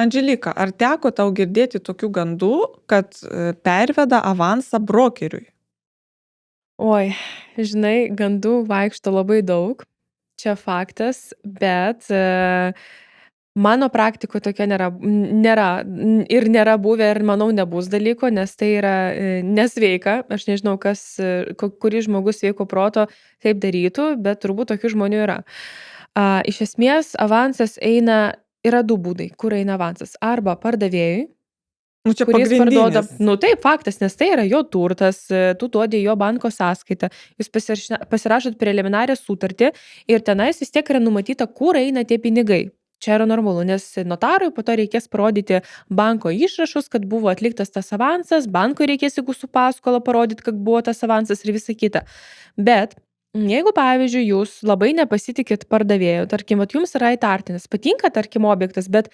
Andželika, ar teko tau girdėti tokių gandų, kad perveda avansą brokeriui? Oi, žinai, gandų vaikšto labai daug, čia faktas, bet mano praktikoje tokia nėra buvę ir manau nebus dalyko, nes tai yra nesveika. Aš nežinau, kuris žmogus sveiko proto taip darytų, bet turbūt tokių žmonių yra. Iš esmės, avansas yra du būdai, kur eina avansas. Arba pardavėjui, Nu, čia kuris parduoda, pagrindinis. taip, faktas, nes tai yra jo turtas, tu duodi jo banko sąskaitą, jūs pasirašot preliminarią sutartį ir tenais vis tiek yra numatyta, kur eina tie pinigai. Čia yra normalu, nes notarui po to reikės parodyti banko išrašus, kad buvo atliktas tas avansas, bankui reikės, jeigu su paskola parodyti, kad buvo tas avansas ir visa kita. Bet jeigu, pavyzdžiui, jūs labai nepasitikit pardavėju, tarkim, jums yra įtartinas, patinka, tarkim, objektas, bet,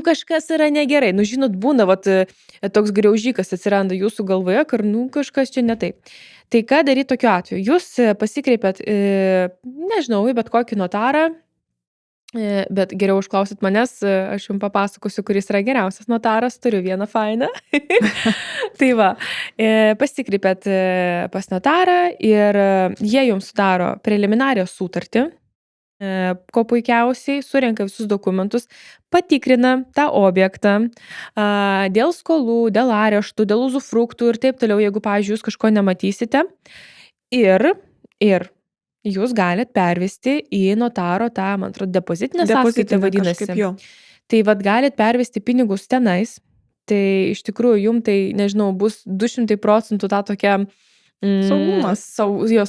kažkas yra negerai, žinot, būna, toks griaužikas atsiranda jūsų galvoje, kad, kažkas čia ne taip. Tai ką daryti tokiu atveju? Jūs pasikreipiat, nežinau, į bet kokį notarą, bet geriau užklausit manęs, aš jums papasakosiu, kuris yra geriausias notaras, turiu vieną fainą. Tai va, pasikreipiat pas notarą ir jie jums sudaro preliminarią sutartį, ko puikiausiai, surenka visus dokumentus, patikrina tą objektą, dėl skolų, dėl areštų, dėl uzufruktų ir taip toliau, jeigu, pavyzdžiui, jūs kažko nematysite. Ir jūs galit pervesti į notaro tą, man atrodo, depozitinę sąskaitą vadinasi. Tai galit pervesti pinigus tenais. Tai iš tikrųjų jum tai, nežinau, bus 200% tą tokia Saugumas.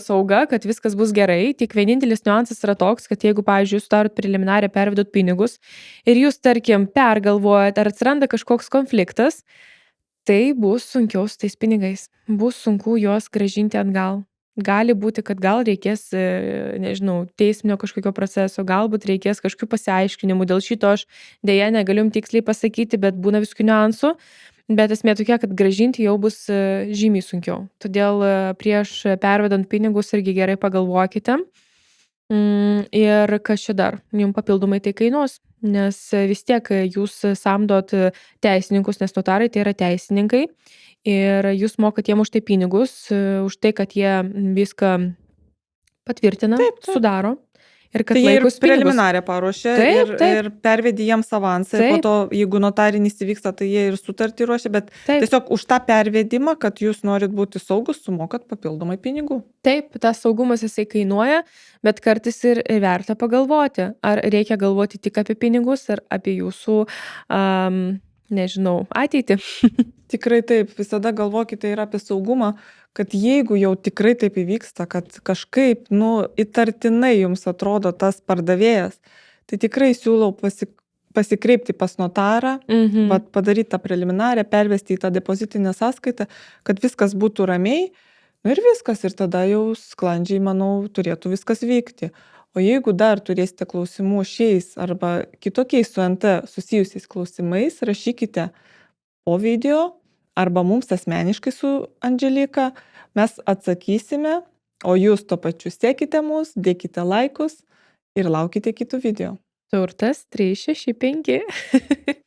Sauga, kad viskas bus gerai. Tik vienintelis niuansas yra toks, kad jeigu, pavyzdžiui, jūs darot preliminarią pervedot pinigus ir jūs, tarkim, pergalvojat, ar atsiranda kažkoks konfliktas, tai bus sunkiau su tais pinigais. Bus sunku juos grąžinti atgal. Gali būti, kad gal reikės, nežinau, teisminio kažkokio proceso, galbūt reikės kažkokių pasiaiškinimų. Dėl šito aš dėja negaliu tiksliai pasakyti, bet būna visokių niuansų. Bet esmė tokia, kad grąžinti jau bus žymiai sunkiau. Todėl prieš pervedant pinigus irgi gerai pagalvokite. Ir kas čia dar? Jums papildomai tai kainuos, nes vis tiek jūs samdot teisininkus, nes notarai tai yra teisininkai. Ir jūs mokat jiem už tai pinigus, už tai, kad jie viską patvirtina, sudaro. Ir kad Tai jie ir laikus pinigus. preliminarę paruošia ir pervedi jiems avansą. Ir po to, jeigu notarinis įvyksta, tai jie ir sutartį ruošia, bet tiesiog už tą pervedimą, kad jūs norit būti saugus, sumokat papildomai pinigų. Taip, tas saugumas jisai kainuoja, bet kartais ir verta pagalvoti, ar reikia galvoti tik apie pinigus, ar apie jūsų, nežinau, ateitį. Tikrai taip, visada galvokite ir apie saugumą, kad jeigu jau tikrai taip įvyksta, kad kažkaip, įtartinai jums atrodo tas pardavėjas, tai tikrai siūlau pasikreipti pas notarą, padaryti tą preliminarę, pervesti į tą depozitinę sąskaitą, kad viskas būtų ramiai, ir viskas, ir tada jau sklandžiai, manau, turėtų viskas vykti. O jeigu dar turėsite klausimų šiais arba kitokiais su NT susijusiais klausimais, rašykite po video arba mums asmeniškai su Andželika, mes atsakysime, o jūs tuo pačiu sekite mus, dėkite laikus ir laukite kitų video. Turtas 365.